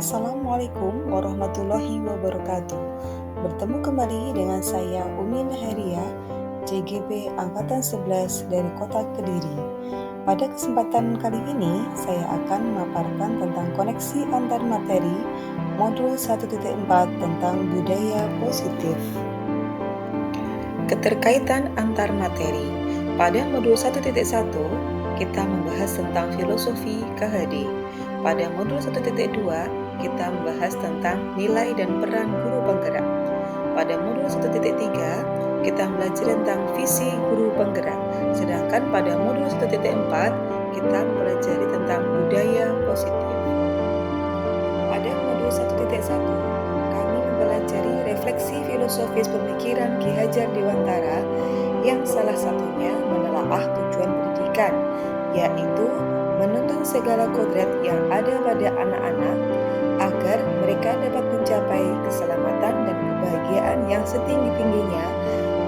Assalamualaikum warahmatullahi wabarakatuh. Bertemu kembali dengan saya Umi Naharia, CGP Angkatan 11 dari Kota Kediri. Pada kesempatan kali ini, saya akan memaparkan tentang koneksi antar materi modul 1.4 tentang budaya positif. Keterkaitan antar materi. Pada modul 1.1, kita membahas tentang filosofi KHD. Pada modul 1.2, kita membahas tentang nilai dan peran guru penggerak. Pada modul 1.3, kita belajar tentang visi guru penggerak. Sedangkan pada modul 1.4, kita mempelajari tentang budaya positif. Pada modul 1.1, kami mempelajari refleksi filosofis pemikiran Ki Hajar Dewantara yang salah satunya menelaah tujuan pendidikan, yaitu menuntun segala kodrat yang ada pada anak-anak agar mereka dapat mencapai keselamatan dan kebahagiaan yang setinggi-tingginya,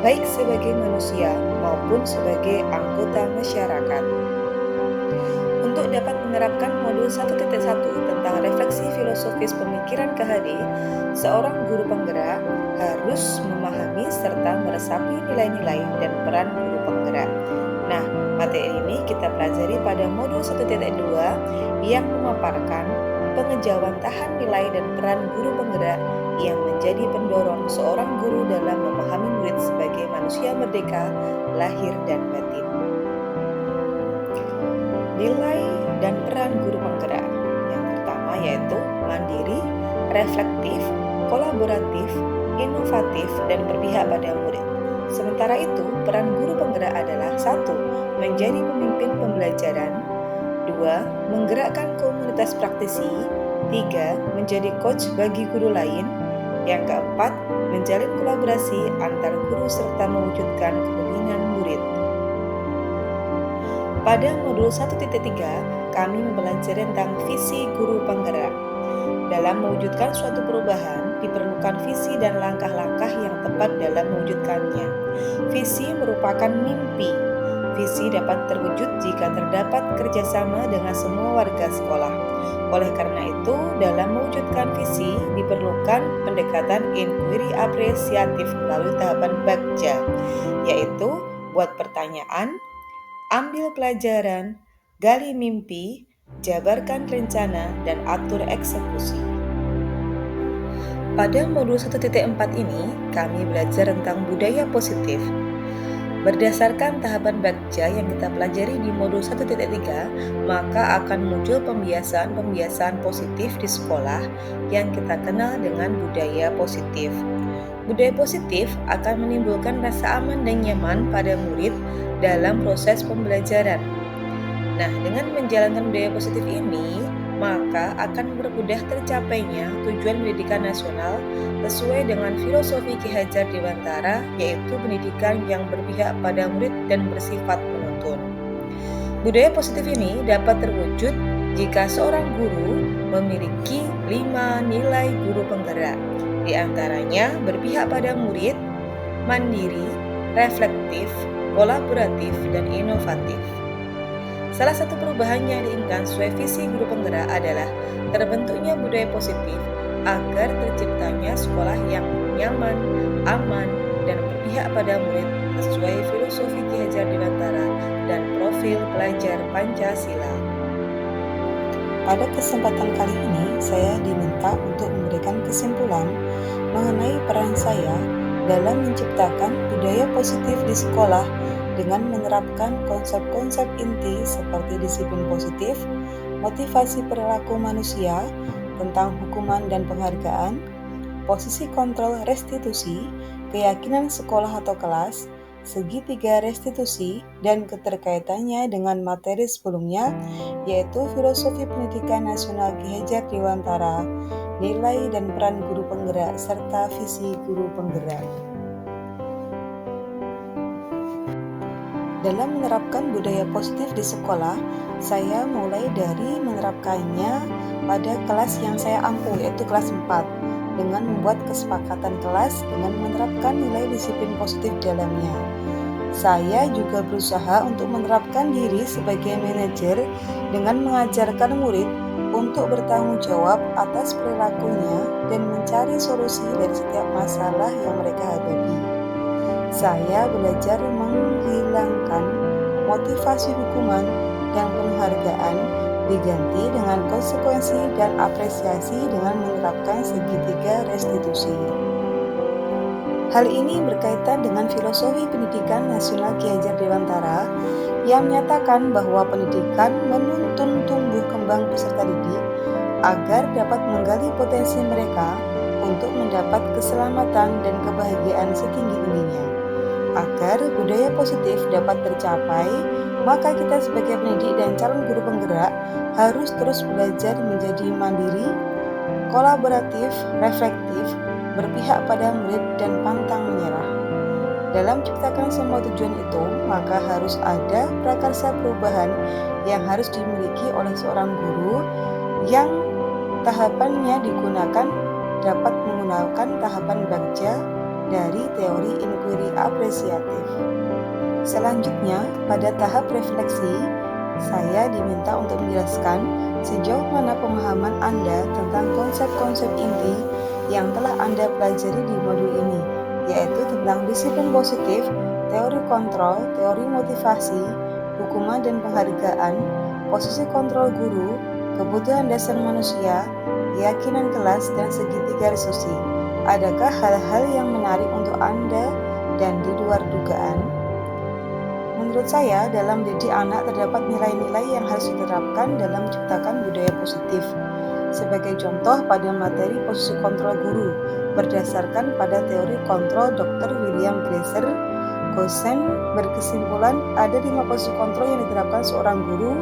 baik sebagai manusia maupun sebagai anggota masyarakat. Untuk dapat menerapkan modul 1.1 tentang refleksi filosofis pemikiran KHD, seorang guru penggerak harus memahami serta meresapi nilai-nilai dan peran guru penggerak. Nah, materi ini kita pelajari pada modul 1.2 yang memaparkan pengejawantahan nilai dan peran guru penggerak yang menjadi pendorong seorang guru dalam memahami murid sebagai manusia merdeka, lahir dan batin. Nilai dan peran guru penggerak. Yang pertama yaitu mandiri, reflektif, kolaboratif, inovatif, dan berpihak pada murid. Sementara itu, peran guru penggerak adalah 1. Menjadi pemimpin pembelajaran, 2. Menggerakkan komunitas praktisi, 3. Menjadi coach bagi guru lain, yang keempat, menjalin kolaborasi antar guru serta mewujudkan kepemimpinan murid. Pada modul 1.3, kami mempelajari tentang visi guru penggerak. Dalam mewujudkan suatu perubahan, diperlukan visi dan langkah-langkah yang tepat dalam mewujudkannya. Visi merupakan mimpi. Visi dapat terwujud jika terdapat kerjasama dengan semua warga sekolah. Oleh karena itu, dalam mewujudkan visi, diperlukan pendekatan inquiry apresiatif melalui tahapan bagja, yaitu buat pertanyaan, ambil pelajaran, gali mimpi, jabarkan rencana, dan atur eksekusi. Pada modul 1.4 ini, kami belajar tentang budaya positif. Berdasarkan tahapan bagja yang kita pelajari di modul 1.3, maka akan muncul pembiasaan positif di sekolah yang kita kenal dengan budaya positif. Budaya positif akan menimbulkan rasa aman dan nyaman pada murid dalam proses pembelajaran. Nah, dengan menjalankan budaya positif ini, maka akan mempermudah tercapainya tujuan pendidikan nasional sesuai dengan filosofi Ki Hajar Dewantara, yaitu pendidikan yang berpihak pada murid dan bersifat menuntun. Budaya positif ini dapat terwujud jika seorang guru memiliki 5 nilai guru penggerak, di antaranya berpihak pada murid, mandiri, reflektif, kolaboratif, dan inovatif. Salah satu perubahan yang diinginkan sesuai visi guru penggerak adalah terbentuknya budaya positif agar terciptanya sekolah yang nyaman, aman, dan berpihak pada murid sesuai filosofi Ki Hajar Dewantara dan profil pelajar Pancasila. Pada kesempatan kali ini, saya diminta untuk memberikan kesimpulan mengenai peran saya dalam menciptakan budaya positif di sekolah dengan menerapkan konsep-konsep inti seperti disiplin positif, motivasi perilaku manusia, tentang hukuman dan penghargaan, posisi kontrol restitusi, keyakinan sekolah atau kelas, segitiga restitusi, dan keterkaitannya dengan materi sebelumnya, yaitu filosofi pendidikan nasional Ki Hajar Dewantara, nilai dan peran guru penggerak, serta visi guru penggerak. Dalam menerapkan budaya positif di sekolah, saya mulai dari menerapkannya pada kelas yang saya ampuh, yaitu kelas 4, dengan membuat kesepakatan kelas dengan menerapkan nilai disiplin positif dalamnya. Saya juga berusaha untuk menerapkan diri sebagai manajer dengan mengajarkan murid untuk bertanggung jawab atas perilakunya dan mencari solusi dari setiap masalah yang mereka hadapi. Saya belajar menghilangkan motivasi hukuman dan penghargaan diganti dengan konsekuensi dan apresiasi dengan menerapkan segitiga restitusi. Hal ini berkaitan dengan filosofi pendidikan nasional Ki Hajar Dewantara yang menyatakan bahwa pendidikan menuntun tumbuh kembang peserta didik agar dapat menggali potensi mereka untuk mendapat keselamatan dan kebahagiaan setinggi-tingginya. Agar budaya positif dapat tercapai, maka kita sebagai pendidik dan calon guru penggerak harus terus belajar menjadi mandiri, kolaboratif, reflektif, berpihak pada murid dan pantang menyerah. Dalam menciptakan semua tujuan itu, maka harus ada prakarsa perubahan yang harus dimiliki oleh seorang guru yang tahapannya digunakan dapat menggunakan tahapan bagja dari teori inquiry apresiatif. Selanjutnya, pada tahap refleksi, saya diminta untuk menjelaskan sejauh mana pemahaman Anda tentang konsep-konsep inti yang telah Anda pelajari di modul ini, yaitu tentang disiplin positif, teori kontrol, teori motivasi, hukuman dan penghargaan, posisi kontrol guru, kebutuhan dasar manusia, keyakinan kelas, dan segitiga restitusi. Adakah hal-hal yang menarik untuk Anda dan di luar dugaan? Menurut saya, dalam didik anak terdapat nilai-nilai yang harus diterapkan dalam menciptakan budaya positif. Sebagai contoh, pada materi posisi kontrol guru, berdasarkan pada teori kontrol Dr. William Glasser, Gosen berkesimpulan ada 5 posisi kontrol yang diterapkan seorang guru,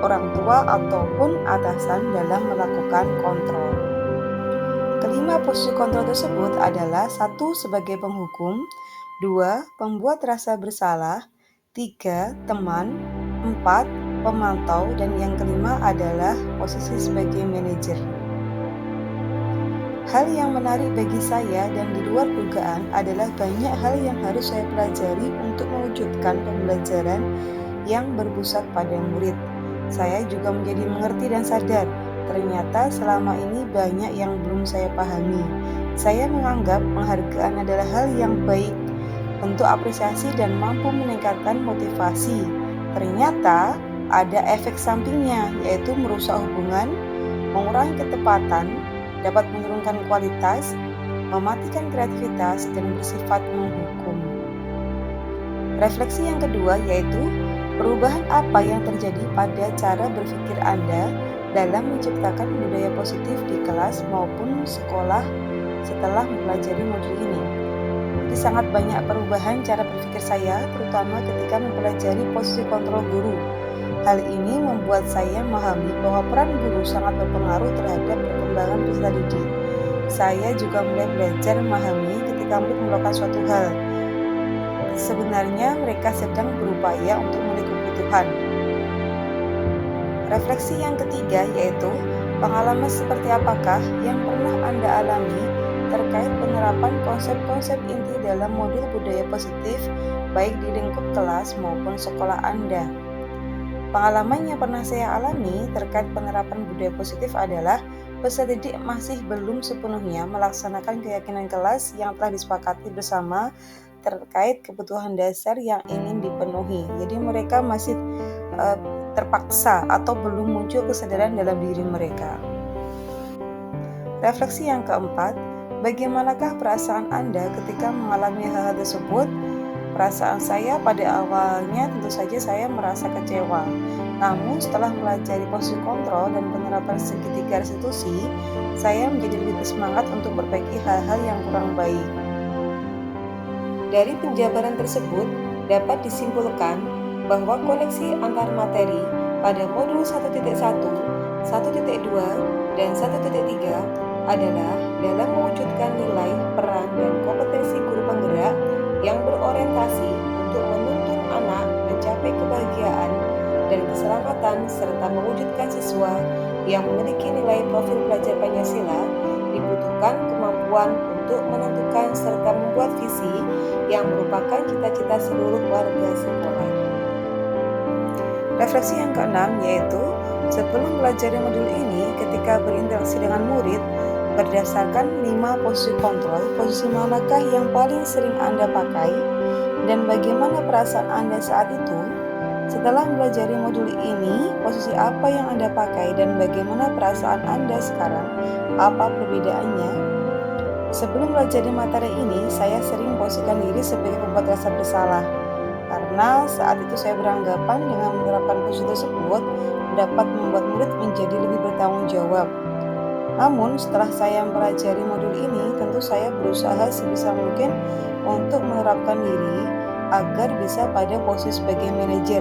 orang tua, ataupun atasan dalam melakukan kontrol. Kelima posisi kontrol tersebut adalah 1. Sebagai penghukum, 2. Pembuat rasa bersalah, 3. Teman, 4. Pemantau, dan yang kelima adalah posisi sebagai manajer. Hal yang menarik bagi saya dan di luar dugaan adalah banyak hal yang harus saya pelajari untuk mewujudkan pembelajaran yang berpusat pada murid. Saya juga menjadi mengerti dan sadar, ternyata selama ini banyak yang belum saya pahami. Saya menganggap penghargaan adalah hal yang baik, bentuk apresiasi dan mampu meningkatkan motivasi. Ternyata ada efek sampingnya, yaitu merusak hubungan, mengurangi ketepatan, dapat menurunkan kualitas, mematikan kreativitas, dan bersifat menghukum. Refleksi yang kedua yaitu perubahan apa yang terjadi pada cara berpikir Anda dalam menciptakan budaya positif di kelas maupun sekolah setelah mempelajari modul ini. Jadi sangat banyak perubahan cara berpikir saya, terutama ketika mempelajari posisi kontrol guru. Hal ini membuat saya memahami bahwa peran guru sangat berpengaruh terhadap perkembangan peserta didik. Saya juga mulai belajar memahami ketika murid melakukan suatu hal. Sebenarnya mereka sedang berupaya untuk memenuhi kebutuhan. Refleksi yang ketiga yaitu pengalaman seperti apakah yang pernah Anda alami terkait penerapan konsep-konsep inti dalam modul budaya positif baik di lingkup kelas maupun sekolah Anda. Pengalaman yang pernah saya alami terkait penerapan budaya positif adalah peserta didik masih belum sepenuhnya melaksanakan keyakinan kelas yang telah disepakati bersama terkait kebutuhan dasar yang ingin dipenuhi. Jadi mereka masih terpaksa atau belum muncul kesadaran dalam diri mereka. Refleksi yang keempat, bagaimanakah perasaan Anda ketika mengalami hal tersebut? Perasaan saya pada awalnya tentu saja saya merasa kecewa. Namun setelah mempelajari posisi kontrol dan penerapan segitiga restitusi, saya menjadi lebih bersemangat untuk memperbaiki hal-hal yang kurang baik. Dari penjabaran tersebut dapat disimpulkan bahwa koneksi antar materi pada modul 1.1, 1.2, dan 1.3 adalah dalam mewujudkan nilai, peran, dan kompetensi guru penggerak yang berorientasi untuk menuntun anak mencapai kebahagiaan dan keselamatan serta mewujudkan siswa yang memiliki nilai profil pelajar Pancasila. Dibutuhkan kemampuan untuk menentukan serta membuat visi yang merupakan cita-cita seluruh warga sekolah. Refleksi yang keenam yaitu Sebelum belajar modul ini, ketika berinteraksi dengan murid, berdasarkan 5 posisi kontrol, posisi manakah yang paling sering Anda pakai, dan bagaimana perasaan Anda saat itu? Setelah mempelajari modul ini, posisi apa yang Anda pakai dan bagaimana perasaan Anda sekarang? Apa perbedaannya? Sebelum belajar materi ini, saya sering memposisikan diri sebagai pembuat rasa bersalah. Karena saat itu saya beranggapan dengan menerapkan posisi tersebut dapat membuat murid menjadi lebih bertanggung jawab. Namun setelah saya mempelajari modul ini, tentu saya berusaha sebisa mungkin untuk menerapkan diri agar bisa pada posisi sebagai manajer.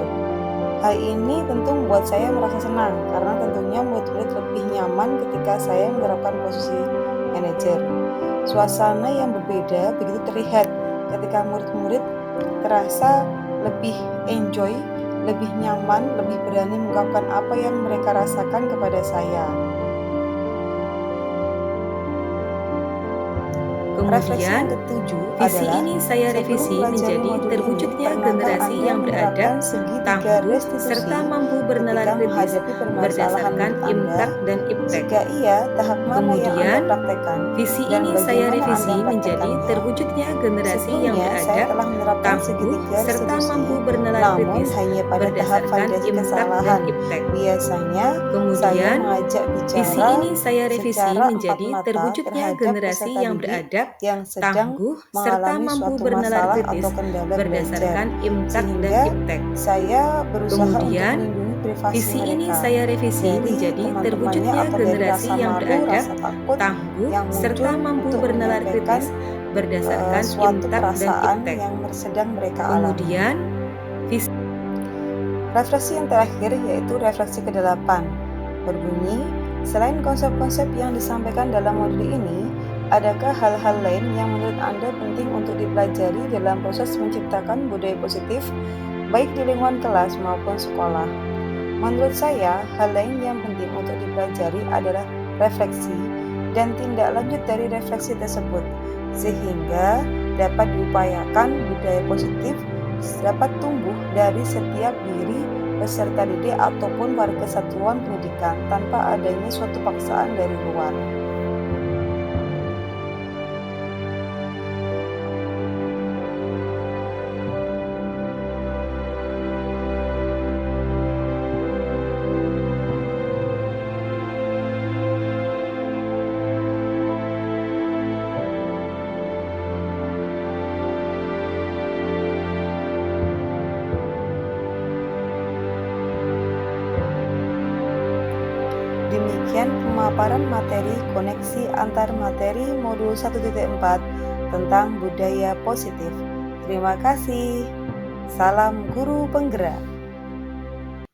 Hal ini tentu membuat saya merasa senang karena tentunya murid-murid lebih nyaman ketika saya menerapkan posisi manajer. Suasana yang berbeda begitu terlihat ketika murid-murid terasa lebih enjoy, lebih nyaman, lebih berani mengungkapkan apa yang mereka rasakan kepada saya. Kemudian, visi ini saya revisi menjadi terwujudnya generasi yang beradab, tangguh, serta mampu bernalar kritis berdasarkan impact dan iptek. Kemudian, visi ini saya revisi menjadi terwujudnya generasi yang beradab, tangguh, serta mampu bernalar kritis berdasarkan impact dan iptek. Kemudian, visi ini saya revisi menjadi terwujudnya generasi yang beradab, tangguh, serta mampu bernalar kritis berdasarkan impact dan iptek. Kemudian, visi ini saya revisi menjadi terwujudnya generasi yang beradab, tangguh, serta mampu bernalar kritis berdasarkan impact dan iptek. Kemudian, visi refleksi yang terakhir yaitu refleksi ke-8 berbunyi, selain konsep-konsep yang disampaikan dalam modul ini, adakah hal-hal lain yang menurut Anda penting untuk dipelajari dalam proses menciptakan budaya positif, baik di lingkungan kelas maupun sekolah? Menurut saya, hal lain yang penting untuk dipelajari adalah refleksi dan tindak lanjut dari refleksi tersebut, sehingga dapat diupayakan budaya positif dapat tumbuh dari setiap diri peserta didik ataupun warga satuan pendidikan tanpa adanya suatu paksaan dari luar. Demikian pemaparan materi koneksi antar materi modul 1.4 tentang budaya positif. Terima kasih. Salam guru penggerak.